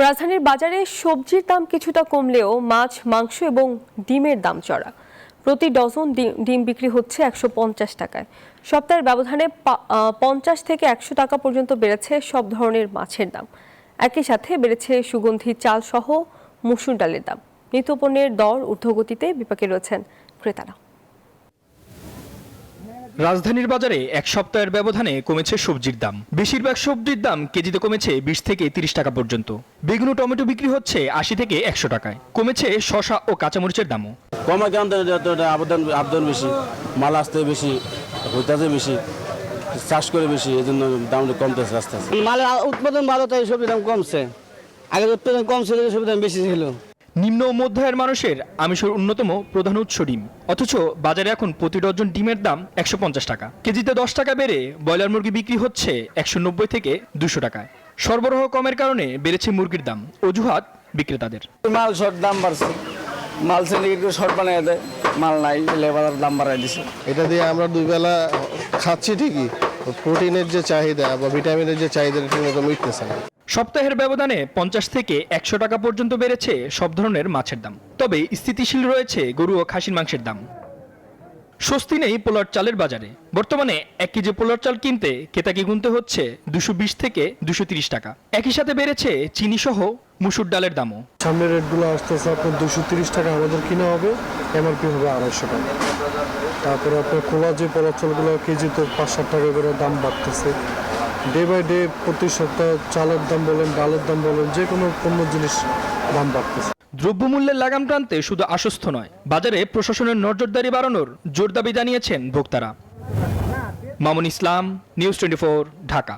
রাজধানীর বাজারে সবজির দাম কিছুটা কমলেও মাছ, মাংস এবং ডিমের দাম চড়া। প্রতি ডজন ডিম বিক্রি হচ্ছে 150 টাকায়। সপ্তাহের ব্যবধানে 50 থেকে 100 টাকা পর্যন্ত বেড়েছে সব ধরনের মাছের দাম। একই সাথে বেড়েছে সুগন্ধি চাল সহ মসুর ডালের দাম। নিত্যপণ্যের দর ঊর্ধ্বগতিতে, বিপাকে রয়েছেন ক্রেতারা। রাজধানীর বাজারে এক সপ্তাহের ব্যবধানে কমেছে সবজির দাম। বেশিরভাগ সবজির দাম কেজিতে কমেছে 20 থেকে 30 টাকা পর্যন্ত। বেগুন ও টমেটো বিক্রি হচ্ছে 80 থেকে 100 টাকায়। কমেছে শসা ও কাঁচামরিচের দামও। কমে কেমন আবেদন বেশি, মাল আসতে বেশি, হইতাছে বেশি, চাষ করে বেশি, এই জন্য দামটা কমতেছে আস্তে আস্তে। মালের উৎপাদন ভালো, তাই সবজির দাম কমছে। আগে উৎপাদন কম ছিল, সবজির দাম বেশি ছিল। নিম্ন ও মধ্য আয়ের মানুষের আমিষের অন্যতম প্রধান উৎস ডিম। অথচ বাজারে এখন প্রতি ডজন ডিমের দাম 150 টাকা। কেজিতে 10 টাকা বেড়ে ব্রয়লার মুরগি বিক্রি হচ্ছে 190 থেকে 200 টাকায়। সরবরাহ কমের কারণে বেড়েছে মুরগির দাম। অজুহাত বিক্রেতাদের। মাল শর্ট, দাম বাড়ছে। মাল সিন্ডিকেট শর্ট বানিয়ে দেয়, মাল নাই, লেবারের দাম বাড়াই দিছে। এটা দিয়ে আমরা দুই বেলা খাচ্ছি ঠিকই, প্রোটিনের যে চাহিদা বা ভিটামিনের যে চাহিদা ঠিক মতো মিটতেছে না। সপ্তাহের ব্যবধানে 50 থেকে 100 টাকা পর্যন্ত বেড়েছে সব ধরনের মাছের দাম। তবে স্থিতিশীল রয়েছে গরু ও খাসির মাংসের দাম। স্বস্তি নেই পোলার চালের বাজারে। বর্তমানে 1 কেজি পোলার চাল কিনতে ক্রেতাকে গুনতে হচ্ছে 220 থেকে 230 টাকা। একই সাথে বেড়েছে চিনি সহ মসুর ডালের দামও। সামনের রেটগুলো আসতেছে আপনার 230 টাকা আমাদের কিনা হবে, এমআরপি হবে 250 টাকা। তারপরে আপনার খোলা যে পোলার চালগুলো কেজি তো 5-7 টাকা করে দাম বাড়তেছে। ডে বাই ডে প্রতি সপ্তাহে চালের দাম বলেন, ডালের দাম বলেন, যে কোনো পণ্য জিনিস দাম বাড়তেছে। দ্রব্যমূল্যের লাগাম টানতে শুধু আশ্বস্ত নয়, বাজারে প্রশাসনের নজরদারি বাড়ানোর জোর দাবি জানিয়েছেন ভোক্তারা। মামুন ইসলাম, নিউজ 24, ঢাকা।